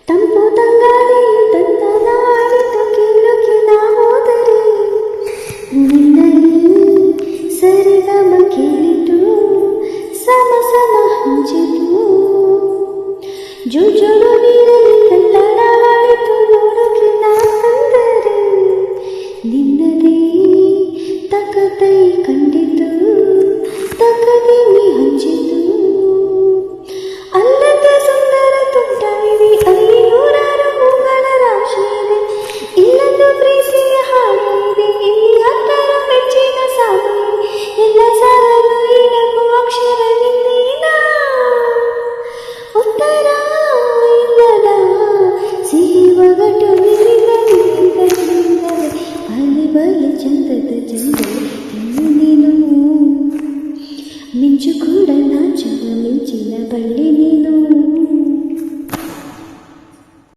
ತಂಪು ತಂಗಾಳಿಯು ತನ್ನ ನಾಳಿತ ಕಿಲುಕಿನ ಹೋದರೆ ನಿನ್ನಲ್ಲಿ ಸರಿಗಮ ಕೇಳಿತು ಸಮ ಸಮ ಹಂಚಿತು ಜುಜುಳು ನೀರು